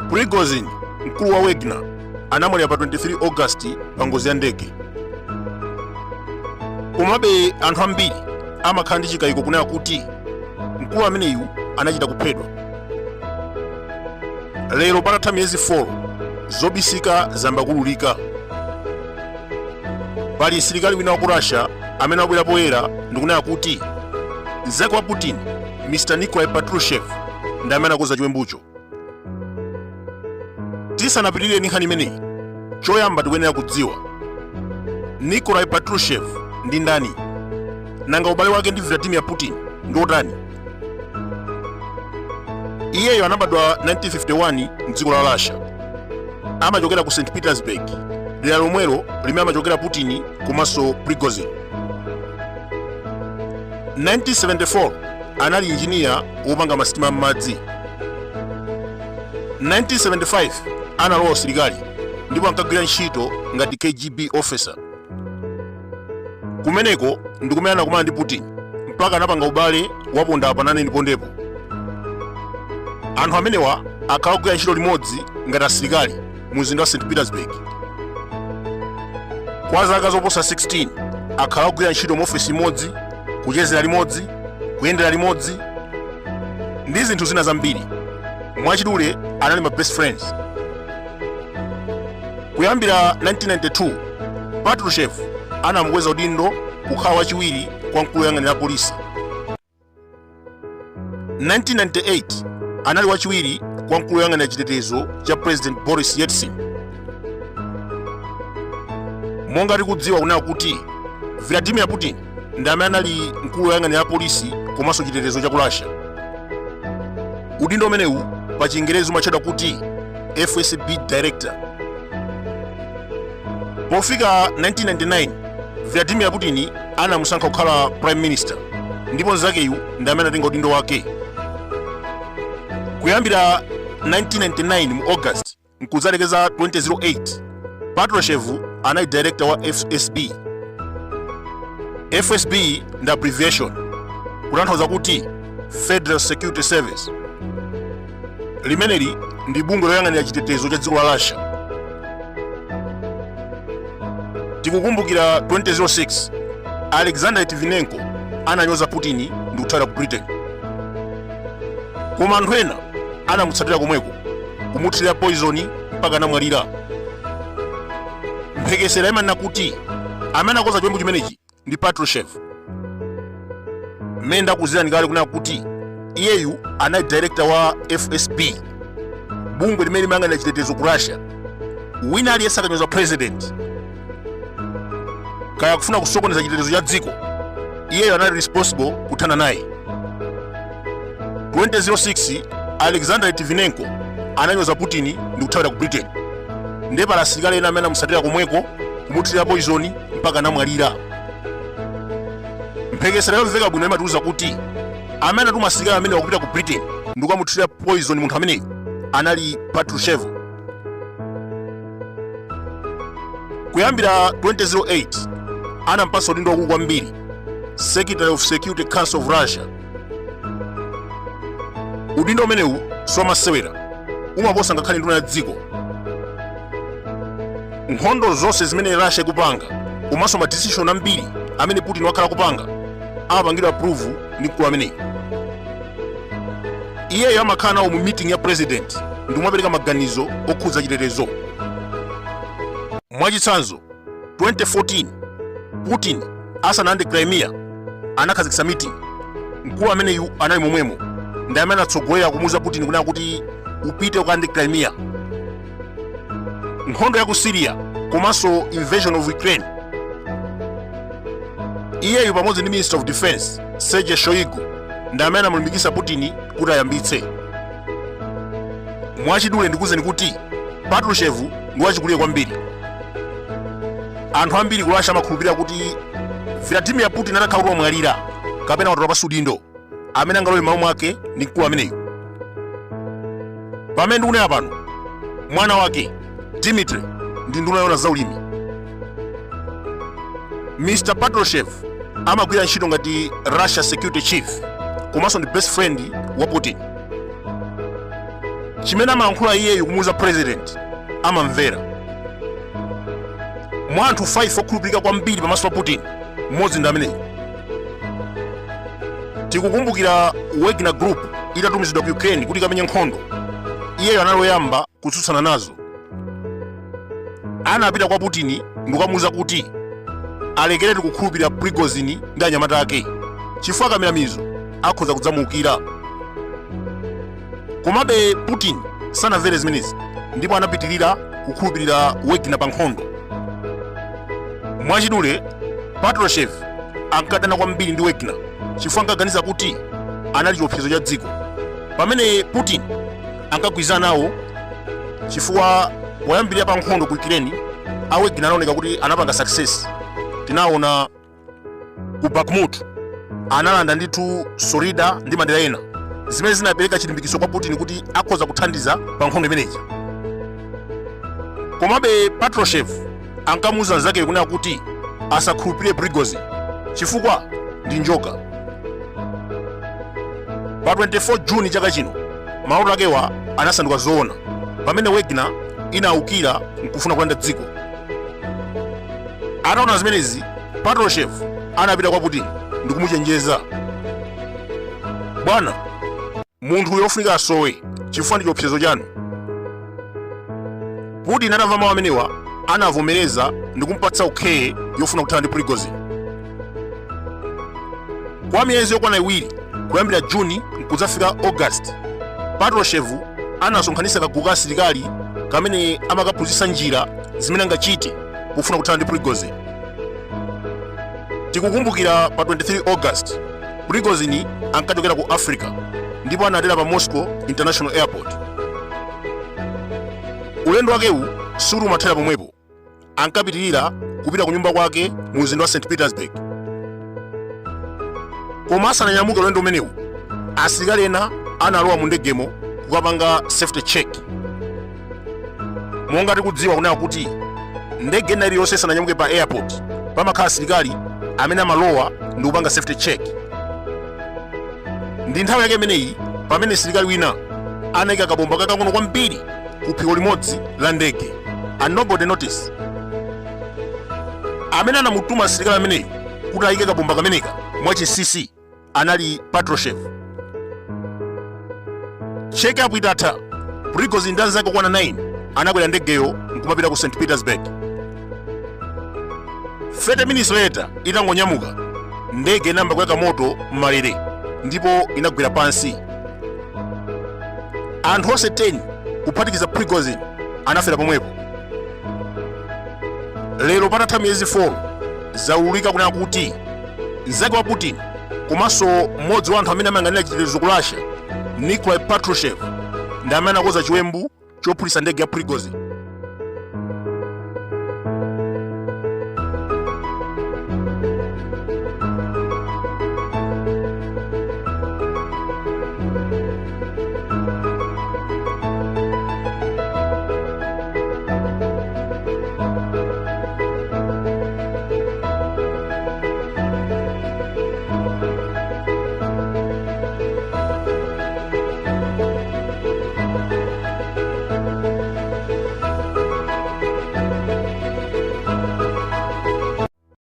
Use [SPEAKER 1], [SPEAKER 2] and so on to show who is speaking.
[SPEAKER 1] Prighozin, mkulu wa Wagner, anamwalira pa 23 August pa ngozi ya ndege. Komabe anthu ambiri amakhala ndi chikayiko kunena kuti mkulu ameneyu anachita kuphedwa. Lero patatha miyezi 4 zobisika zamba kululika. Pali msilikali wina wa ku Russia amene wabwera poyera ndikunena kuti mzake wa Putin, Mr. Nikolai Patrushev, ndi amene akoza chiwembucho. Tisanapitirire nkhani imeneyi, choyamba tikuyenera kudziwa Nikolai Patrushev ndi ndani, nanga ubale wake ndi Vladimir Putin ndi otani. Iyeyo anabadwa 1951 mdziko la Russia. Amachokera ku St. Petersburg, dera lomwelo limene amachokera Putin komanso Prighozin. 1974 anali injiniya wopanga masitima m'madzi. 1975 analowa usilikali ndipo ankagwira ntchito ngati KGB officer. Kumeneko ndikumene anakumana ndi Putin mpaka anapanga ubale waponda apanane ndipondepo. Anthu amenewa akhala kugwira ntchito limodzi ngati asilikali mu mzinda wa St. Petersburg. Kwa zaka zoposa 16 akhala kugwira ntchito mu ofisi imodzi, kuchezera limodzi, kuyendera limodzi ndi zinthu zina zambiri. Mwachidule anali ma best friends. Kuyambira 1992 Patrushev anamukweza udindo kukhala wachiwiri kwa mkulu woyang'anira polisi. 1998 anali wachiwiri kwa mkulu woyang'anira chitetezo cha President Boris Yeltsin. Monga tikudziwa kunena kuti Vladimir Putin ndi amene anali mkulu woyang'anira polisi komanso chitetezo cha ku Russia. Udindo umenewu pa Chingerezi umatchedwa kuti FSB Director. Pofika 1999 Vladimir Putin anamusankha kukhala Prime Minister ndipo zakeyu ndi amene atenga udindo wake. Kuyambira 1999 mu August nkuzalekeza 2008 Patrushev anali Director wa FSB. FSB ndi abbreviation kutanthauza kuti Federal Security Service. Limeneli ndi bungwe loyang'anira chitetezo cha dziko la Russia. Tikukumbukira 2006 Alexander Litvinenko ananyoza Putin ndi kuthawira ku Britain. Koma anthu ena anamutsatira komweko kumuthira poison mpaka anamwalira. Mphekesera imanena kuti amene akoza chiwembu chimenechi ndi Patrushev. Mmene ndakuzirani kale kunena kuti iyeyu anali Director wa FSB, bungwe limene limayang'anira chitetezo ku Russia. Wina aliyense akanyoza president kaya kufuna kusokoneza chitetezo cha dziko, iyeyo anali responsible kuthana naye. 2006 Alexander Litvinenko ananyoza Putin ndi kuthawira ku Britain. Ndipo asilikali ena amene amusatira komweko kumuthira poison mpaka anamwalira. Mphekesera yomveka bwino imatiuza kuti amene atuma asilikali amene wakupita ku Britain ndi kukamuthira poison munthu ameneyo anali Patrushev. Kuyambira 2008 anampasa udindo wakulu kwambiri, Secretary of Security Council of Russia. Udindo umenewu somasewera, umaposa ngakhale nduna ya dziko. Nkhondo zonse zimene Russia ikupanga komanso ma decision ambiri amene Putin wakhala kupanga amapangidwa approve ndi mkulu ameneyi. Iyeyo amakhala nawo mu meeting ya president ndi kumapereka maganizo okhudza chitetezo. Mwachitsanzo 2014 Putin asanalande Crimea anakhazikitsa meeting. Mkulu ameneyu anali momwemo ndi amene atsogolera kumuwuza Putin kunena kuti upite ukande Crimea. Nkhondo ya ku Syria komanso invasion of Ukraine, iyeyu pamodzi ndi Minister of Defense Sergei Shoigu ndi amene amamulimbikitsa Putin kuti ayambitse. Mwachidule ndikuzeni kuti Patrushev ndi wachikulire kwambiri. Anthu ambiri ku Russia amakhulupirira kuti Vladimir Putin atakhala kuti wamwalira kapena watola pansi udindo, amene angalowe m'malo mwake ndi mkulu ameneyu. Pamene ndikunena pano, mwana wake Dmitry ndi nduna yona zaulimi. Mr. Patrushev amagwira ntchito ngati Russia security chief komanso ndi best friend wa Putin. Chimene amayankhula iyeyu kumuuza president amamvera. Mwa anthu 5 okhulupirika kwambiri pamaso pa Putin, mmodzi ndi ameneyu. Tikukumbukira Wagner Group itatumizidwa ku Ukraine kuti ikamenye nkhondo, iyeyo anali woyamba kutsutsana nazo. Anapita kwa Putin ndikukamuuza kuti alekerere kukhulupirira Prighozin ndi anyamata ake, chifukwa kameramizo akhoza kudzamuukira. Komabe Putin sanamvere zimenezi ndipo anapitirira kukhulupirira Wagner pa nkhondo. Mwachidule Patrushev ankadana kwambiri ndi Wagner chifukwa ankaganiza kuti anali chiopsezo cha dziko. Pamene Putin ankagwirizana nawo chifukwa poyambirira pa nkhondo ku Ukraine, a Wagner anaoneka kuti anapanga success. Tinaona ku Bakhmut analanda ndithu Solida ndi madera ena, zimene zinapereka chilimbikitso kwa Putin kuti akhoza kuthandiza pa nkhondo imeneyi. Komabe Patrushev ankamuuza nzake kunena kuti asakhulupirire Prighozin chifukwa ndi njoka. Pa 24 Juni chaka chino maloto akewa anasanduka zoona pamene Wagner inaukira nkufuna kulanda dziko. Ataona zimenezi, Patrushev anapita kwa Putin ndikumuchenjeza, bwana, munthu uyo ofunika asowe chifukwa ndi chiopsezo chanu. Putin atamva mawu amenewa anavomereza ndikumupatsa ukhe yofuna kuthana ndi Prighozin. Kwa miyezi yokwana iwiri kuyambira Juni nkudzafika August, Patrushev anasonkhanitsa kagulu ka asilikali kamene amakaphunzitsa njira zimene angachite kufuna kuthana ndi Prighozin. Tikukumbukira pa 23 August Prighozin ankachokera ku Africa ndipo anatera pa Moscow International Airport. Ulendo wakewu sumathera pomwepo, ankapitirira kupita ku nyumba kwake mu mzinda wa St. Petersburg. Koma asananyamuke ulendo umenewu, asilikali ena analowa mu ndegemo kukapanga safety check. Monga tikudziwa kunena kuti ndege ina iliyonse isananyamuke pa airport pamakhala asilikali amene amalowa ndi kupanga safety check. Ndi nthawi yake imeneyi pamene asilikali wina anayika kabomba kakang'ono kwambiri ku phiko limodzi la ndege, and nobody notice. Amene anamutuma asilikali ameneyi kuti ayike kabomba kameneka mwachinsinsi anali Patrushev. Check up itatha, Prighozin ndi anzake okwana 9 anakwera ndegeyo nkumapita ku St. Petersburg. 30 minutes later itangonyamuka, ndege inayamba kuyaka moto m'malere ndipo inagwera pansi. Anthu onse 10 kuphatikiza Prighozin anafera pomwepo. Lero patatha miyezi 4 zaululika kunena kuti nzake wa Putin komanso mmodzi wa anthu amene amayang'anira chitetezo ku Russia, Patrushev, ndi amene anakonza chiwembu chophulitsa ndege ya Prighozin.